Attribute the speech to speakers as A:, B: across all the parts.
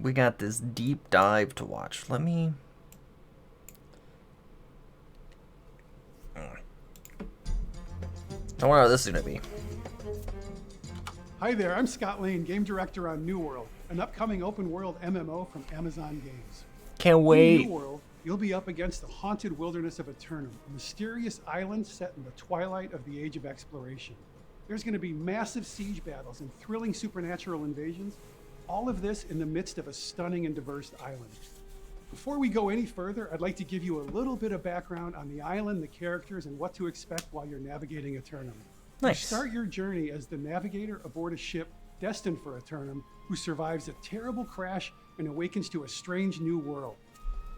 A: we got this deep dive to watch. Let me... I wonder how this is going to be.
B: Hi there, I'm Scott Lane, Game Director on New World, an upcoming open-world MMO from Amazon Games.
A: Can't wait.
B: In New World, you'll be up against the haunted wilderness of Eternum, a mysterious island set in the twilight of the Age of Exploration. There's going to be massive siege battles and thrilling supernatural invasions, all of this in the midst of a stunning and diverse island. Before we go any further, I'd like to give you a little bit of background on the island, the characters, and what to expect while you're navigating Eternum.
A: Nice.
B: You start your journey as the navigator aboard a ship destined for Eternum, who survives a terrible crash and awakens to a strange new world.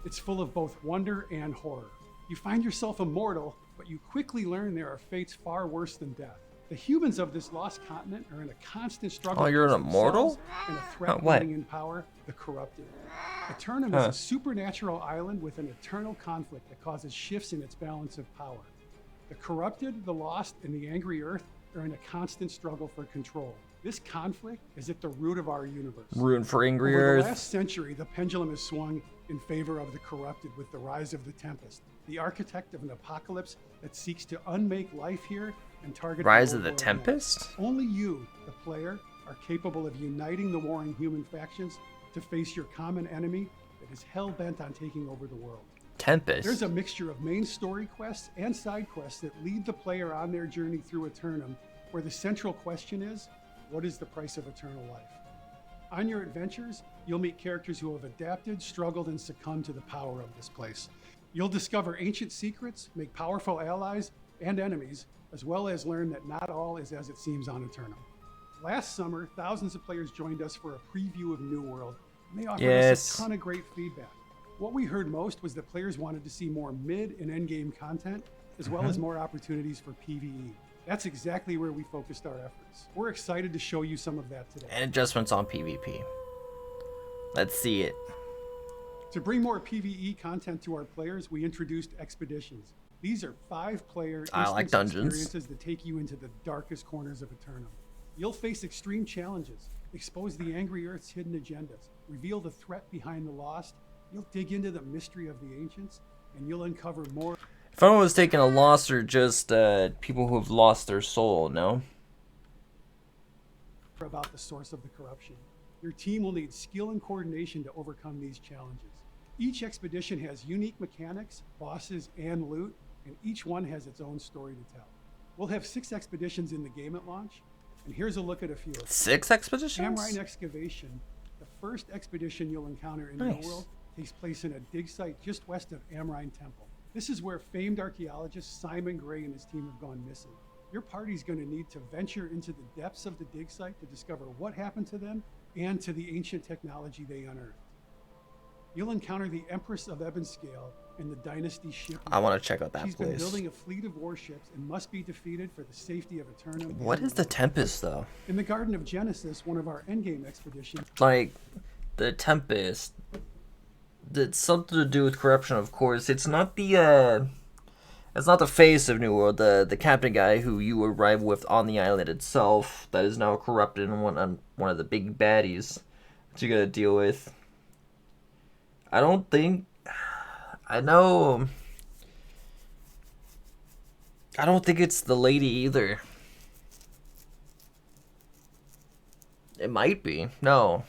B: It's full of both wonder and horror. You find yourself immortal, but you quickly learn there are fates far worse than death. The humans of this lost continent are in a constant struggle.
A: Oh, you're an
B: against
A: immortal?
B: themselves and a threat
A: what?
B: looming in power, the corrupted. Eternum is a supernatural island with an eternal conflict that causes shifts in its balance of power. The corrupted, the lost, and the angry earth are in a constant struggle for control. This conflict is at the root of our universe.
A: Rooting for angry
B: Over
A: earth.
B: the last century, the pendulum has swung in favor of the corrupted with the rise of the Tempest, the architect of an apocalypse that seeks to unmake life here and target
A: Rise
B: the
A: of the
B: world
A: Tempest?
B: next. Only you, the player, are capable of uniting the warring human factions to face your common enemy that is hell-bent on taking over the world.
A: Tempest?
B: There's a mixture of main story quests and side quests that lead the player on their journey through Eternum, where the central question is, what is the price of eternal life? On your adventures, you'll meet characters who have adapted, struggled, and succumbed to the power of this place. You'll discover ancient secrets, make powerful allies and enemies, as well as learn that not all is as it seems on Eternum. Last summer, thousands of players joined us for a preview of New World, and they offered us a ton of great feedback. What we heard most was that players wanted to see more mid and end game content, as well as more opportunities for PvE. That's exactly where we focused our efforts. We're excited to show you some of that today.
A: And adjustments on PvP. Let's see it.
B: To bring more PvE content to our players, we introduced expeditions. These are 5-player
A: I like
B: instance
A: dungeons.
B: experiences that take you into the darkest corners of Eternum. You'll face extreme challenges, expose the angry Earth's hidden agendas, reveal the threat behind the lost. You'll dig into the mystery of the ancients, and you'll uncover more.
A: If anyone was taking a loss, or just people who have lost their soul, no?
B: About the source of the corruption. Your team will need skill and coordination to overcome these challenges. Each expedition has unique mechanics, bosses, and loot, and each one has its own story to tell. We'll have 6 expeditions in the game at launch, and here's a look at a few of them.
A: 6 expeditions?
B: Amrine Excavation, the first expedition you'll encounter in
A: Nice.
B: New World, takes place in a dig site just west of Amrine Temple. This is where famed archaeologist Simon Gray and his team have gone missing. Your party's going to need to venture into the depths of the dig site to discover what happened to them and to the ancient technology they unearthed. You'll encounter the Empress of Ebonscale and the Dynasty ship.
A: I want to check out that
B: She's been
A: place.
B: building a fleet of warships and must be defeated for the safety of Eternum.
A: What is the Tempest, though?
B: In the Garden of Genesis, one of our endgame expeditions,
A: Like, the Tempest. It's something to do with corruption, of course. It's not the face of New World, the captain guy who you arrive with on the island itself that is now corrupted and one of the big baddies that you gotta deal with. I don't think it's the lady either. It might be. No.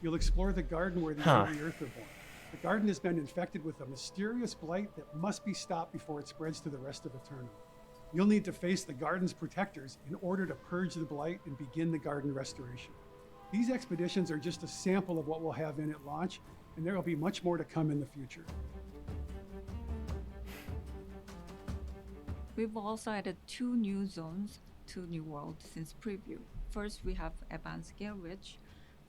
B: you'll explore the garden where the angry Earth are born. The garden has been infected with a mysterious blight that must be stopped before it spreads to the rest of Eternum. You'll need to face the garden's protectors in order to purge the blight and begin the garden restoration. These expeditions are just a sample of what we'll have in at launch, and there will be much more to come in the future.
C: We've also added 2 new zones to New World since preview. First, we have Ebonscale Ridge,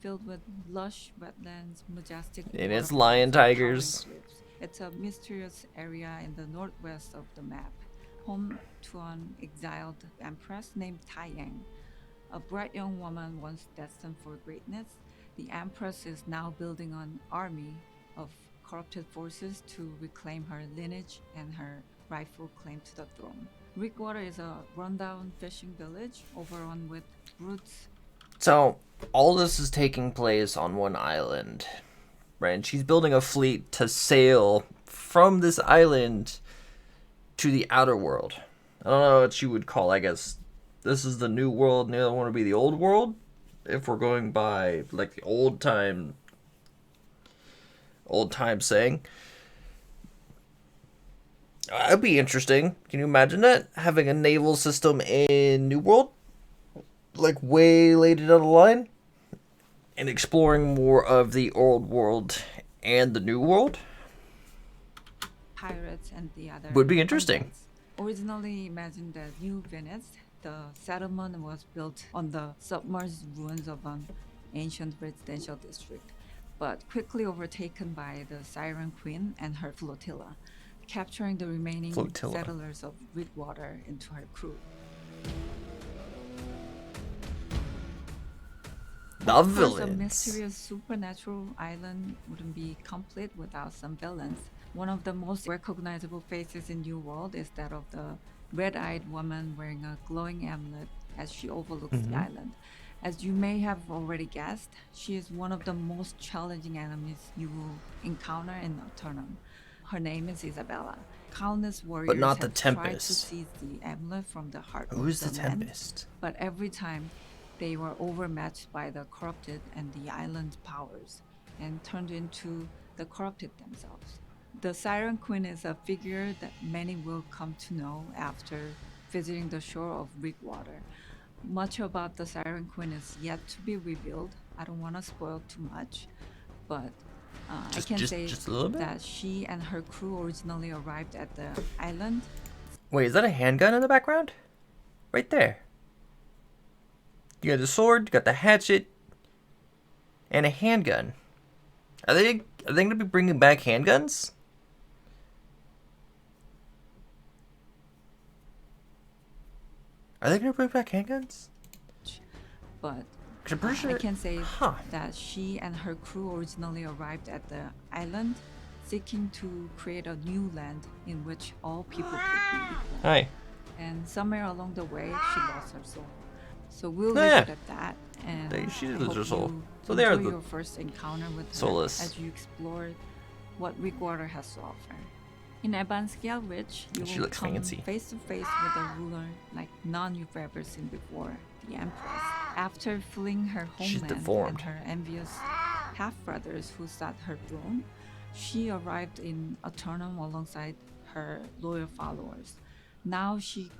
C: filled with lush wetlands, majestic
A: And it's
C: waterfalls,
A: lion
C: and towering
A: tigers.
C: cliffs. It's a mysterious area in the northwest of the map, home to an exiled empress named Taiyang. A bright young woman once destined for greatness, the empress is now building an army of corrupted forces to reclaim her lineage and her rightful claim to the throne. Rickwater is a rundown fishing village overrun with brutes
A: So all this is taking place on one island, right? And she's building a fleet to sail from this island to the outer world. I don't know what you would call. I guess this is the new world, and the other one would be the old world. If we're going by like the old time saying, that'd be interesting. Can you imagine that, having a naval system in New World, like way later down the line, and exploring more of the old world and the new world?
C: Pirates and the other
A: Would be interesting.
C: convents. Originally imagined as New Venice, the settlement was built on the submerged ruins of an ancient residential district, but quickly overtaken by the Siren Queen and her flotilla, capturing the remaining settlers of Bridgewater into her crew.
A: The
C: Of course, a
A: villains.
C: mysterious supernatural island wouldn't be complete without some villains. One of the most recognizable faces in New World is that of the red-eyed woman wearing a glowing amulet as she overlooks the island. As you may have already guessed, she is one of the most challenging enemies you will encounter in Eternum. Her name is Isabella. Countless warriors
A: not the
C: have tried to
A: Tempest.
C: seize the amulet from the heart
A: Who's
C: of
A: the
C: land,
A: Tempest?
C: but every time they were overmatched by the corrupted and the island's powers, and turned into the corrupted themselves. The Siren Queen is a figure that many will come to know after visiting the shore of Bridgewater. Much about the Siren Queen is yet to be revealed. I don't want to spoil too much, but I can say
A: just a little bit?
C: that she and her crew originally arrived at the island.
A: Wait, is that a handgun in the background? Right there. You got the sword, you got the hatchet, and a handgun. Are they gonna be bringing back handguns? Are they gonna bring back handguns?
C: But
A: 'Cause I'm pretty sure.
C: I can say
A: Huh.
C: that she and her crew originally arrived at the island seeking to create a new land in which all people could be equal.
A: Hi.
C: And somewhere along the way, she lost her soul. So we'll
A: Oh,
C: leave
A: yeah.
C: it at that. And
A: She did
C: I
A: lose
C: hope
A: her soul.
C: you
A: So they are
C: enjoy
A: the
C: your first encounter with her
A: soulless.
C: as you explore what Bridgewater has to offer. In Abanskiel Ridge, you
A: She
C: will
A: looks
C: come
A: fancy.
C: face to face with a ruler like none you've ever seen before, the Empress. After fleeing her
A: She's
C: homeland
A: deformed.
C: and her envious half-brothers who sought her throne, she arrived in Eternum alongside her loyal followers. Now she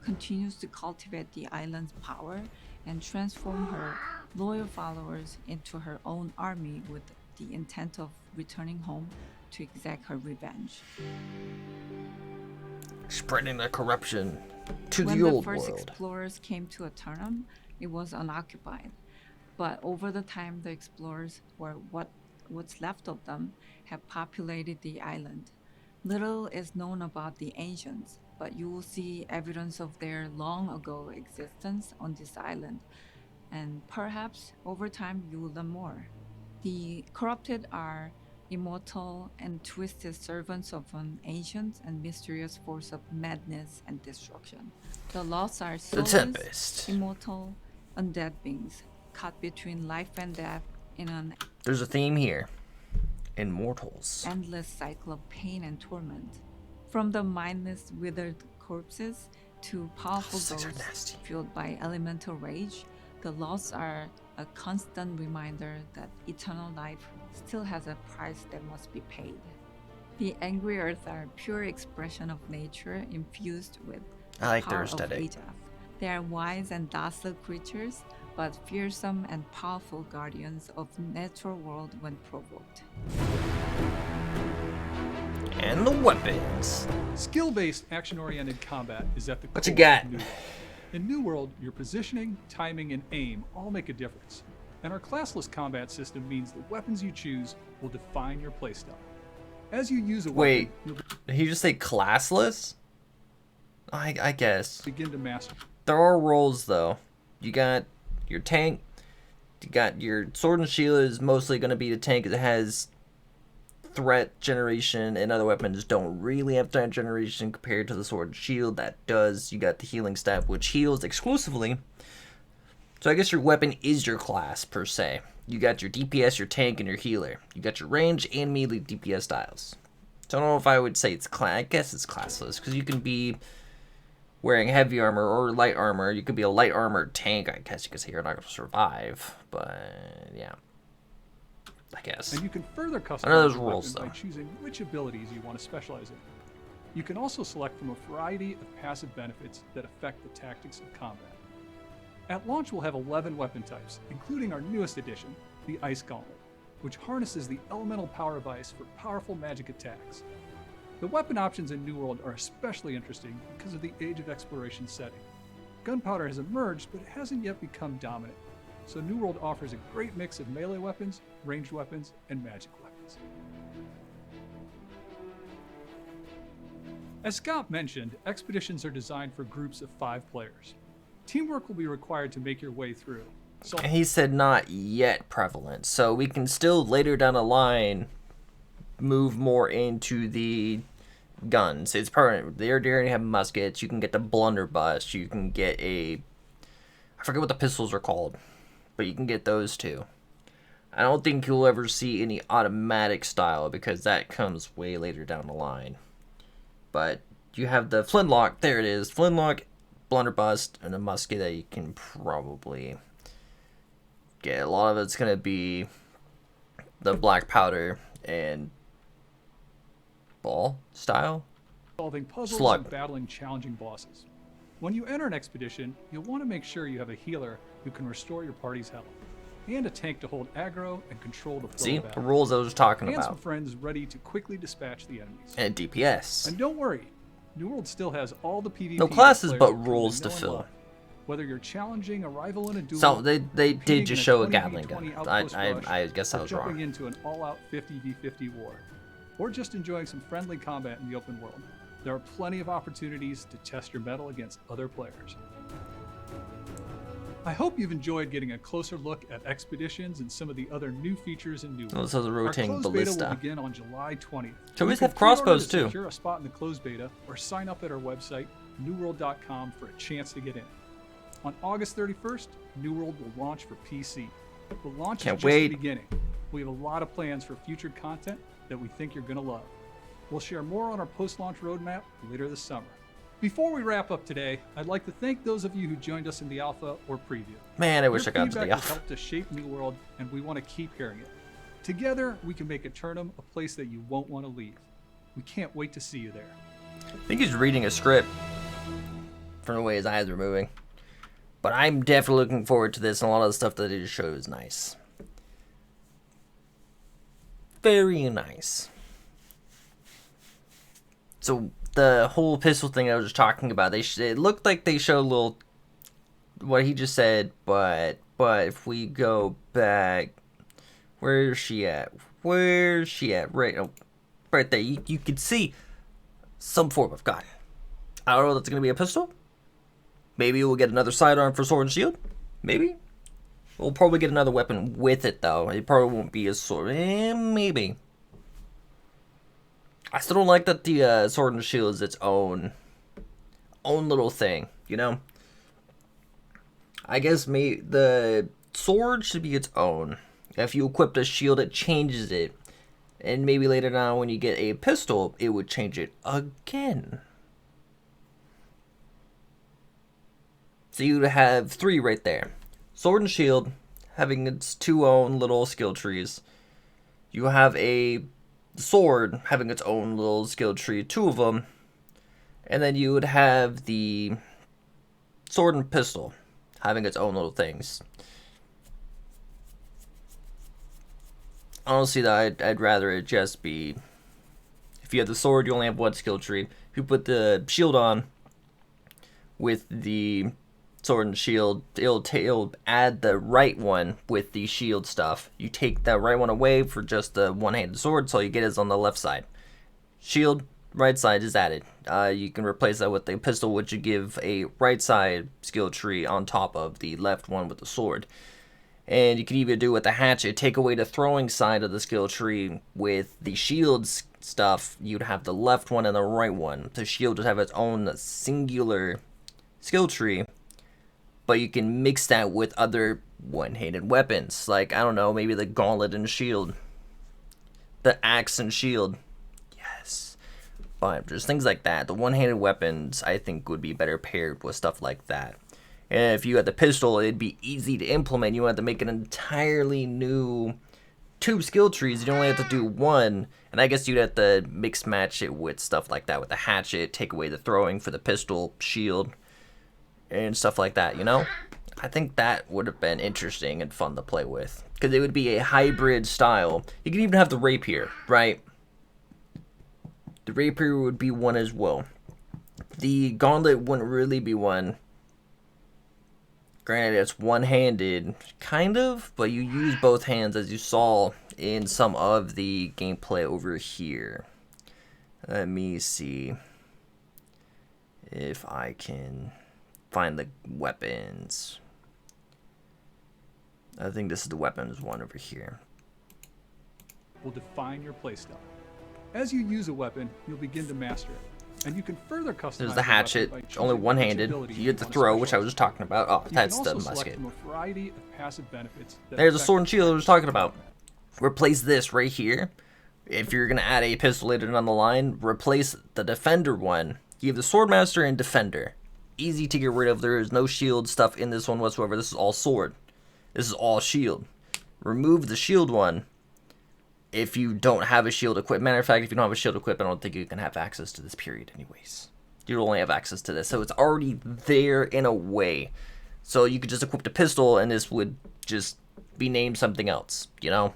C: continues to cultivate the island's power and transform her loyal followers into her own army with the intent of returning home to exact her revenge.
A: Spreading the corruption to
C: When
A: the
C: the
A: old
C: first
A: world.
C: explorers came to Eternum, it was unoccupied. But over the time, the explorers, or what's left of them, have populated the island. Little is known about the ancients, but you will see evidence of their long ago existence on this island, and perhaps over time you will learn more. The corrupted are immortal and twisted servants of an ancient and mysterious force of madness and destruction. The lost are
A: The
C: soulless,
A: Tempest.
C: immortal, undead beings caught between life and death in an
A: There's a theme here. Immortals.
C: endless cycle of pain and torment. From the mindless, withered corpses to powerful
A: Those things are
C: ghosts
A: nasty.
C: fueled by elemental rage, the lost are a constant reminder that eternal life still has a price that must be paid. The angry earth are pure expression of nature infused with the
A: I like
C: power
A: their
C: of
A: aesthetic.
C: Ajath. They are wise and docile creatures, but fearsome and powerful guardians of the natural world when provoked.
A: And the weapons.
D: Skill-based, action-oriented combat is at the core
A: What you got?
D: of New World. In New World, your positioning, timing, and aim all make a difference. And our classless combat system means the weapons you choose will define your playstyle. As you use a
A: Wait,
D: weapon, you'll
A: did he just say classless? I guess.
D: begin to master.
A: There are roles though. You got your tank. You got your sword and shield is mostly going to be the tank that has threat generation, and other weapons don't really have threat generation compared to the sword and shield that does. You got the healing staff, which heals exclusively So I guess your weapon is your class, per se. You got your DPS, your tank, and your healer. You got your range and melee DPS styles. So I don't know if I would say it's class. I guess it's classless, because you can be wearing heavy armor or light armor. You could be a light armored tank. I guess you could say you're not going to survive, but yeah. I guess.
D: And you can further customize
A: there's
D: your
A: rules,
D: weapon by
A: though.
D: choosing which abilities you want to specialize in. You can also select from a variety of passive benefits that affect the tactics of combat. At launch, we'll have 11 weapon types, including our newest addition, the Ice Gauntlet, which harnesses the elemental power of ice for powerful magic attacks. The weapon options in New World are especially interesting because of the Age of Exploration setting. Gunpowder has emerged, but it hasn't yet become dominant, so New World offers a great mix of melee weapons, ranged weapons, and magic weapons. As Scott mentioned, expeditions are designed for groups of 5 players. Teamwork will be required to make your way through. So
A: And he said not yet prevalent, so we can still later down the line move more into the guns. It's permanent. They already have muskets. You can get the blunderbuss. You can get I forget what the pistols are called, but you can get those too. I don't think you'll ever see any automatic style because that comes way later down the line. But you have the flintlock. There it is. Flintlock, blunderbuss, and a musket that you can probably get. A lot of it's going to be the black powder and ball style.
D: solving puzzles
A: Slug.
D: and battling challenging bosses. When you enter an expedition, you'll want to make sure you have a healer who can restore your party's health, and a tank to hold aggro and control the flow
A: See,
D: of
A: the
D: battle,
A: rules I was talking
D: and some
A: about.
D: friends ready to quickly dispatch the enemies.
A: And DPS.
D: And don't worry, New World still has all the PvP.
A: No
D: that
A: classes,
D: players
A: but
D: have come
A: rules to
D: know and
A: fill.
D: love. Whether you're challenging a rival in a duel,
A: So they did
D: competing
A: just
D: in
A: show a
D: 20v20
A: Gatling gun.
D: outpost rush,
A: I guess I
D: or
A: was
D: jumping
A: wrong.
D: into an all-out 50v50 war, or just enjoying some friendly combat in the open world, there are plenty of opportunities to test your mettle against other players. I hope you've enjoyed getting a closer look at expeditions and some of the other new features in New World.
A: Also the rotating
D: Our closed beta will
A: ballista.
D: begin on July 20th.
A: So we
D: You
A: have
D: can pre-order
A: crossbows,
D: to
A: too.
D: Secure a spot in the closed beta or sign up at our website, newworld.com, for a chance to get in. On August 31st, New World will launch for PC. The launch
A: Can't
D: is just
A: wait.
D: the beginning. We have a lot of plans for future content that we think you're going to love. We'll share more on our post-launch roadmap later this summer. Before we wrap up today, I'd like to thank those of you who joined us in the alpha or preview.
A: Man, I wish I
D: Your
A: got into
D: feedback
A: the
D: has
A: alpha.
D: helped us shape New World, and we want to keep hearing it. Together, we can make Eternum a place that you won't want to leave. We can't wait to see you there.
A: I think he's reading a script from the way his eyes are moving. But I'm definitely looking forward to this, and a lot of the stuff that they just showed is nice. Very nice. So the whole pistol thing I was just talking about, it looked like they showed a little what he just said, but if we go back, where's she at? Where's she at? Right there. You can see some form of gun. I don't know if that's gonna be a pistol. Maybe we'll get another sidearm for sword and shield. Maybe. We'll probably get another weapon with it, though. It probably won't be a sword. Maybe. I still don't like that the sword and shield is its own little thing, you know? I guess the sword should be its own. If you equip the shield, it changes it. And maybe later down when you get a pistol, it would change it again. So you'd have 3 right there. Sword and shield, having its 2 own little skill trees. You have a sword having its own little skill tree, 2 of them. And then you would have the sword and pistol having its own little things. Honestly, I'd rather it just be, if you have the sword, you only have 1 skill tree. If you put the shield on with the sword and shield, it'll add the right one with the shield stuff. You take the right one away for just the one-handed sword, so all you get is on the left side. Shield, right side is added. You can replace that with the pistol, which would give a right side skill tree on top of the left one with the sword. And you can even do with the hatchet, take away the throwing side of the skill tree with the shields stuff. You'd have the left one and the right one. The shield would have its own singular skill tree. but you can mix that with other one-handed weapons, like, I don't know, maybe the gauntlet and shield, the axe and shield. Yes. But just things like that. The one-handed weapons, I think, would be better paired with stuff like that. And if you had the pistol, it'd be easy to implement. You don't have to make an entirely new 2 skill trees. You only have to do 1. And I guess you'd have to mix match it with stuff like that, with the hatchet, take away the throwing for the pistol, shield, and stuff like that, you know? I think that would have been interesting and fun to play with. Because it would be a hybrid style. You could even have the rapier, right? The rapier would be one as well. The gauntlet wouldn't really be one. Granted, it's one-handed, kind of, but you use both hands, as you saw in some of the gameplay over here. Let me see if I can find the weapons. I think this is the weapons one over here.
D: Will define your playstyle. As you use a weapon, you'll begin to master it, and you can further customize.
A: There's the hatchet, only one-handed. You get the throw, which I was just talking about. Oh, that's the musket. There's a sword and shield I was talking about. Replace this right here. If you're gonna add a pistol later down the line, replace the defender one. You have the swordmaster and defender. Easy to get rid of. There is no shield stuff in this one whatsoever. This is all sword. This is all shield. Remove the shield one if you don't have a shield equipped. Matter of fact, if you don't have a shield equipped, I don't think you can have access to this period anyways. You only have access to this. So it's already there in a way. So you could just equip the pistol and this would just be named something else, you know?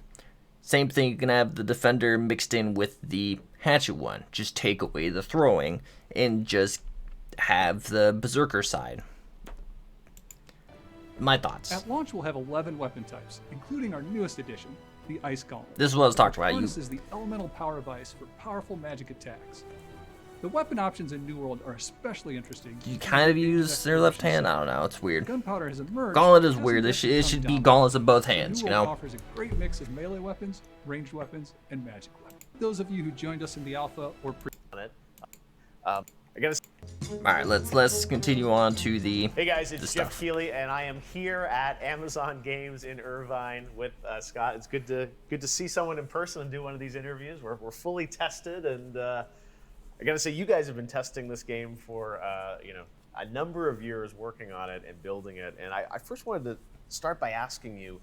A: Same thing, you can have the defender mixed in with the hatchet one. Just take away the throwing and just have the berserker side. My thoughts.
D: At launch, we'll have 11 weapon types, including our newest addition, the Ice Gauntlet.
A: This is what I was talking about.
D: This is the elemental power of ice for powerful magic attacks. The weapon options in New World are especially interesting.
A: You kind of use their left hand? I don't know. It's weird.
D: Gunpowder has emerged.
A: Gauntlet is weird. It should be gauntlets in both hands, you know?
D: Offers a great mix of melee weapons, ranged weapons, and magic weapons. Those of you who joined us in the alpha or pre on it, I gotta.
A: All right, let's continue on to the.
E: Hey guys, it's Jeff Keighley, and I am here at Amazon Games in Irvine with Scott. It's good to see someone in person and do one of these interviews. We're fully tested, and I gotta say, you guys have been testing this game for a number of years, working on it and building it. And I first wanted to start by asking you,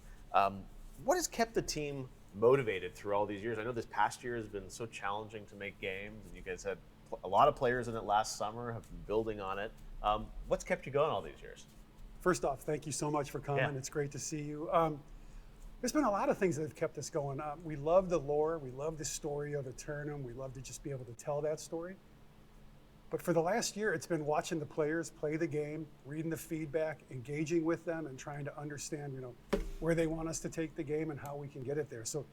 E: what has kept the team motivated through all these years? I know this past year has been so challenging to make games, and you guys had a lot of players in it last summer, have been building on it. What's kept you going all these years?
B: First off, thank you so much for coming.
E: Yeah.
B: It's great to see you. There's been a lot of things that have kept us going. We love the lore. We love the story of Eternum. We love to just be able to tell that story. But for the last year, it's been watching the players play the game, reading the feedback, engaging with them, and trying to understand, where they want us to take the game and how we can get it there. So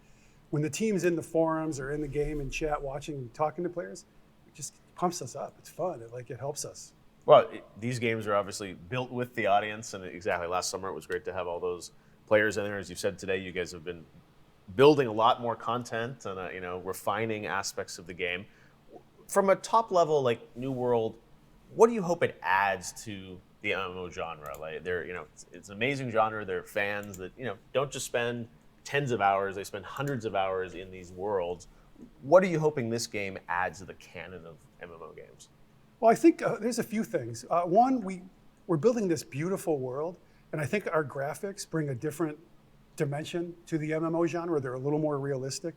B: when the team's in the forums or in the game and chat, watching and talking to players, it just pumps us up. It's fun. It helps us.
E: Well, these games are obviously built with the audience, and exactly last summer it was great to have all those players in there. As you said today, you guys have been building a lot more content and refining aspects of the game. From a top level, like New World, what do you hope it adds to the MMO genre? Like, it's an amazing genre. There are fans that don't just spend tens of hours; they spend hundreds of hours in these worlds. What are you hoping this game adds to the canon of MMO games?
B: Well, I think there's a few things. One, we're building this beautiful world, and I think our graphics bring a different dimension to the MMO genre. They're a little more realistic,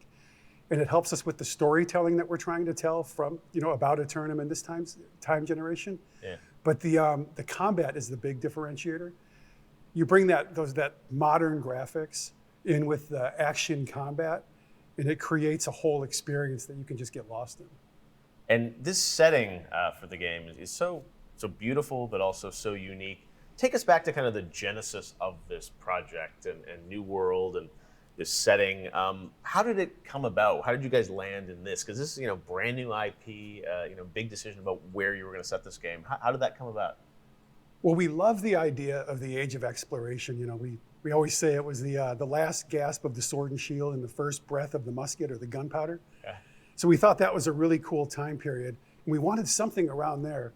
B: and it helps us with the storytelling that we're trying to tell from about Eternum in this time generation.
E: Yeah.
B: But the combat is the big differentiator. You bring that modern graphics in with the action combat, and it creates a whole experience that you can just get lost in.
E: And this setting for the game is so beautiful, but also so unique. Take us back to kind of the genesis of this project and New World and this setting. How did it come about? How did you guys land in this? Because this is brand new IP, big decision about where you were going to set this game. How did that come about?
B: Well, we love the idea of the age of exploration. We always say it was the last gasp of the sword and shield and the first breath of the musket or the gunpowder.
E: Yeah.
B: So we thought that was a really cool time period. And we wanted something around there.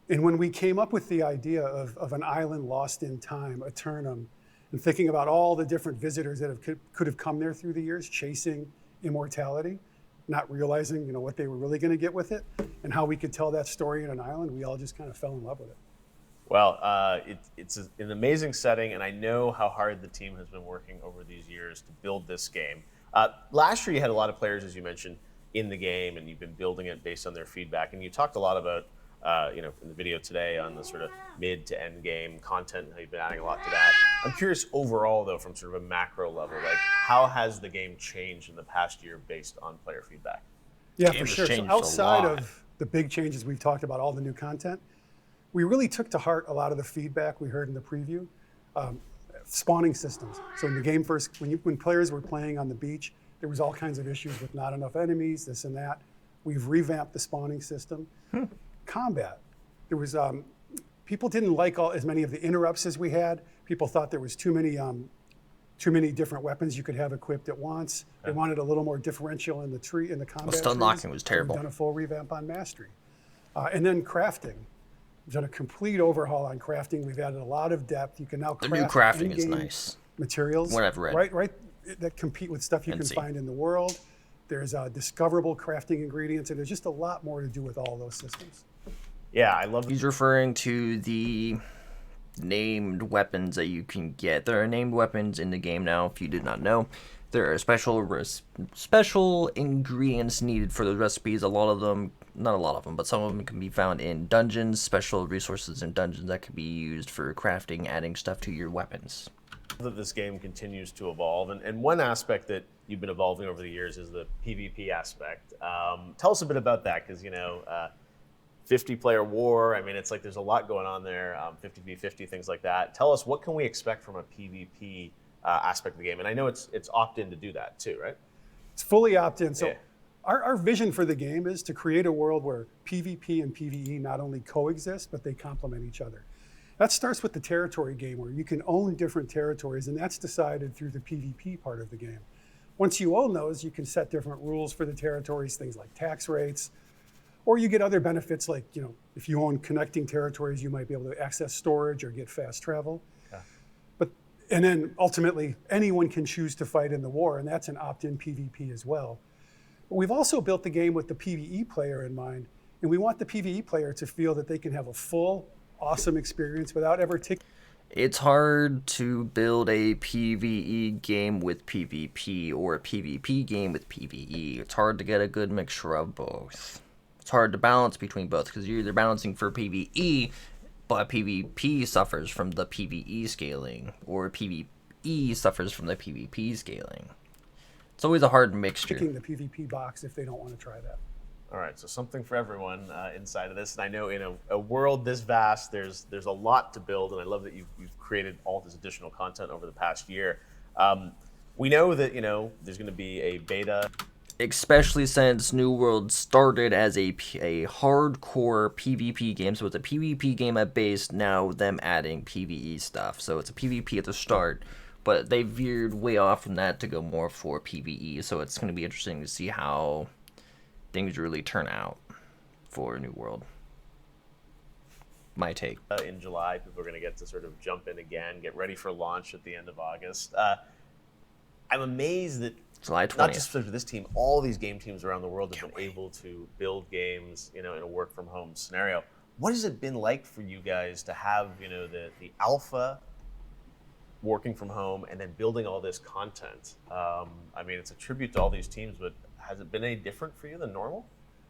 B: And when we came up with the idea of an island lost in time, Eternum, and thinking about all the different visitors that could have come there through the years, chasing immortality, not realizing what they were really going to get with it, and how we could tell that story in an island, we all just kind of fell in love with it.
E: Well, it's an amazing setting, and I know how hard the team has been working over these years to build this game. Last year, you had a lot of players, as you mentioned, in the game, and you've been building it based on their feedback. And you talked a lot about, in the video today on the sort of mid to end game content, how you've been adding a lot to that. I'm curious overall, though, from sort of a macro level, like how has the game changed in the past year based on player feedback?
B: Yeah,
A: Game
B: for
A: has
B: sure. So
A: changed a
B: outside
A: lot.
B: of the big changes we've talked about, all the new content, we really took to heart a lot of the feedback we heard in the preview. Spawning systems. So in the game first, when players were playing on the beach, there was all kinds of issues with not enough enemies, this and that. We've revamped the spawning system. Combat. There was people didn't like as many of the interrupts as we had. People thought there was too many different weapons you could have equipped at once. They wanted a little more differential in the combat.
A: stun locking was
B: trees.
A: terrible.
B: We've done a full revamp on mastery. And then crafting. We've done a complete overhaul on crafting. We've added a lot of depth. You can now
A: The
B: craft
A: new crafting is
B: in-game
A: nice.
B: materials.
A: What I've read.
B: Right, that compete with stuff you can
A: see.
B: find in the world. There's discoverable crafting ingredients, and there's just a lot more to do with all those systems.
E: Yeah, I love
A: He's referring to the named weapons that you can get. There are named weapons in the game now, if you did not know. There are special ingredients needed for those recipes. A lot of them, not a lot of them, but some of them can be found in dungeons, special resources in dungeons that can be used for crafting, adding stuff to your weapons.
E: that this game continues to evolve. And one aspect that you've been evolving over the years is the PvP aspect. Tell us a bit about that, because, 50-player war, I mean, it's like there's a lot going on there, 50v50, things like that. Tell us, what can we expect from a PvP aspect of the game? And I know it's opt-in to do that too, right?
B: It's fully opt-in. So
E: Yeah.
B: our vision for the game is to create a world where PvP and PvE not only coexist, but they complement each other. That starts with the territory game, where you can own different territories, and that's decided through the PvP part of the game. Once you own those, you can set different rules for the territories, things like tax rates, or you get other benefits like, if you own connecting territories, you might be able to access storage or get fast travel. And then ultimately, anyone can choose to fight in the war, and that's an opt-in PvP as well. But we've also built the game with the PvE player in mind, and we want the PvE player to feel that they can have a full, awesome experience without ever taking.
A: It's hard to build a PvE game with PvP or a PvP game with PvE. It's hard to get a good mixture of both. It's hard to balance between both, because you're either balancing for PvE, but PvP suffers from the PvE scaling, or PvE suffers from the PvP scaling. It's always a hard mixture.
B: Picking the PvP box if they don't want to try that.
E: All right, so something for everyone inside of this. And I know in a world this vast, there's a lot to build, and I love that you've created all this additional content over the past year. We know that there's going to be a beta,
A: especially since New World started as a hardcore PvP game, so it's a PvP game at base. Now them adding PvE stuff, so it's a PvP at the start, but they veered way off from that to go more for PvE. So it's going to be interesting to see how things really turn out for New World. My take.
E: In July. People are going to get to sort of jump in again, get ready for launch at the end of August. I'm amazed that
A: July 20th.
E: not just for this team, all these game teams around the world have been able to build games, in a work from home scenario. What has it been like for you guys to have, the alpha working from home and then building all this content? I mean, it's a tribute to all these teams, but has it been any different for you than normal?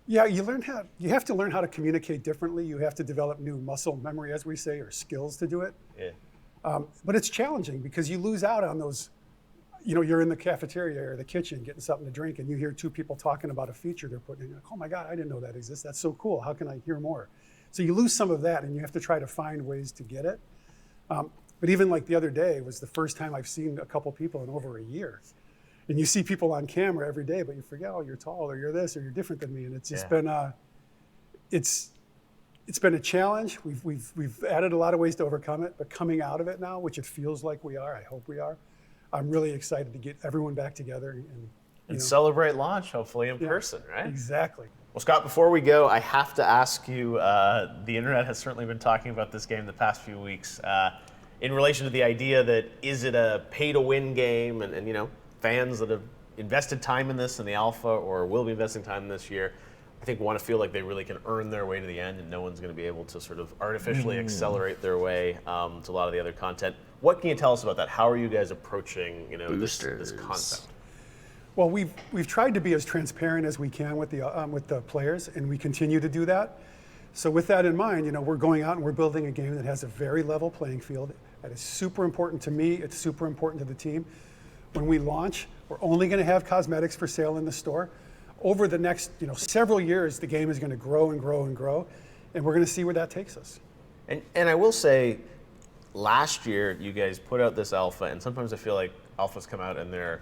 B: Yeah, you have to learn how to communicate differently. You have to develop new muscle memory, as we say, or skills to do it.
E: Yeah.
B: But it's challenging because you lose out on those. You're in the cafeteria or the kitchen getting something to drink, and you hear two people talking about a feature they're putting in. You're like, oh my God, I didn't know that exists. That's so cool. How can I hear more? So you lose some of that, and you have to try to find ways to get it. But even like the other day was the first time I've seen a couple people in over a year. And you see people on camera every day, but you forget, oh, you're tall, or you're this, or you're different than me. And it's just been it's been a challenge. We've added a lot of ways to overcome it, but coming out of it now, which it feels like we are, I hope we are, I'm really excited to get everyone back together and
E: celebrate launch, hopefully in person, right?
B: Exactly.
E: Well, Scott, before we go, I have to ask you, the internet has certainly been talking about this game the past few weeks, in relation to the idea that is it a pay-to-win game, and you know, fans that have invested time in this in the alpha or will be investing time in this year, I think want to feel like they really can earn their way to the end and no one's going to be able to sort of artificially accelerate their way to a lot of the other content. What can you tell us about that? How are you guys approaching, you know, this concept?
B: Well, we've tried to be as transparent as we can with the players, and we continue to do that. So with that in mind, you know, we're going out and we're building a game that has a very level playing field. That is super important to me. It's super important to the team. When we launch, we're only going to have cosmetics for sale in the store. Over the next, you know, several years, the game is going to grow and grow and grow, and we're going to see where that takes us.
E: And I will say, last year you guys put out this alpha, and sometimes I feel like alphas come out and they're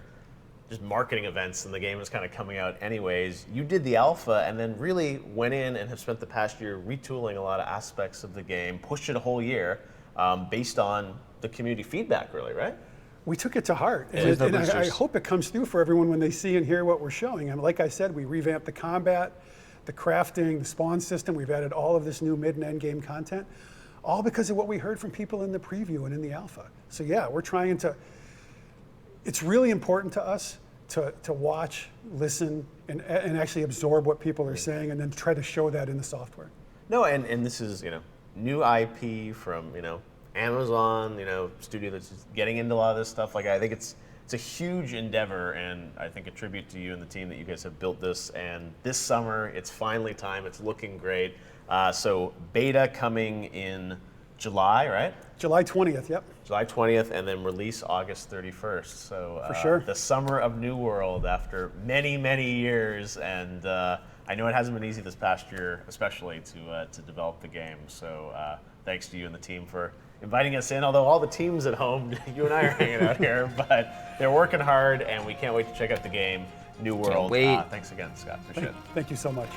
E: just marketing events and the game is kind of coming out anyways. You did the alpha and then really went in and have spent the past year retooling a lot of aspects of the game, pushed it a whole year based on the community feedback, really, right?
B: We took it to heart, and I hope it comes through for everyone when they see and hear what we're showing. And like I said, we revamped the combat, the crafting, the spawn system. We've added all of this new mid and end game content, all because of what we heard from people in the preview and in the alpha. So yeah, we're trying to, it's really important to us to watch, listen, and actually absorb what people are saying, and then try to show that in the software.
E: No, and this is, you know, new IP from, you know, Amazon, you know, studio that's just getting into a lot of this stuff. Like, I think it's a huge endeavor, and I think a tribute to you and the team that you guys have built this. And this summer, it's finally time. It's looking great. So beta coming in July, right?
B: July 20th, yep.
E: July 20th, and then release August 31st. So
B: for sure.
E: The summer of New World after many, many years. And I know it hasn't been easy this past year, especially to develop the game. So thanks to you and the team for inviting us in, although all the teams at home, you and I are hanging out here, but they're working hard, and we can't wait to check out the game, New World. Thanks again, Scott. Appreciate it.
B: Thank you so much.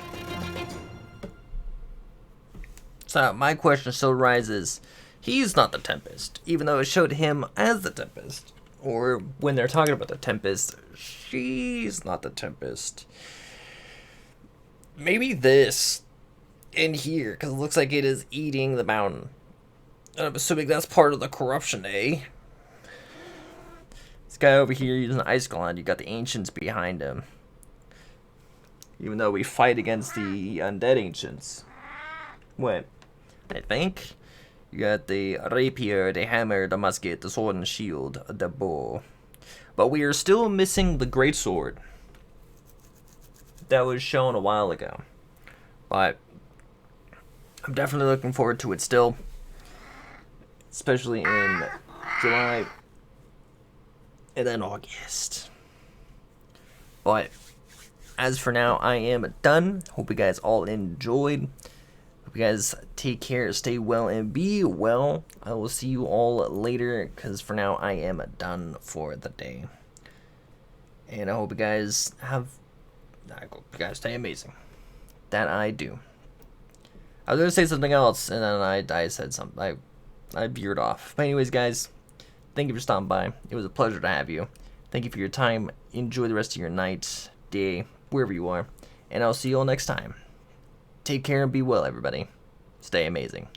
A: So my question still rises. He's not the Tempest, even though it showed him as the Tempest. Or when they're talking about the Tempest, she's not the Tempest. Maybe this in here, because it looks like it is eating the mountain. I'm assuming that's part of the corruption, eh? This guy over here using an ice gland, you got the ancients behind him. Even though we fight against the undead ancients. Wait, I think you got the rapier, the hammer, the musket, the sword and shield, the bow. But we are still missing the greatsword. That was shown a while ago. But I'm definitely looking forward to it still. Especially in July and then August. But as for now, I am done. Hope you guys all enjoyed. Hope you guys take care, stay well, and be well. I will see you all later, because for now, I am done for the day. And I hope you guys stay amazing. That I do. I was going to say something else, and then I said something. I veered off. But anyways, guys, thank you for stopping by. It was a pleasure to have you. Thank you for your time. Enjoy the rest of your night, day, wherever you are. And I'll see you all next time. Take care and be well, everybody. Stay amazing.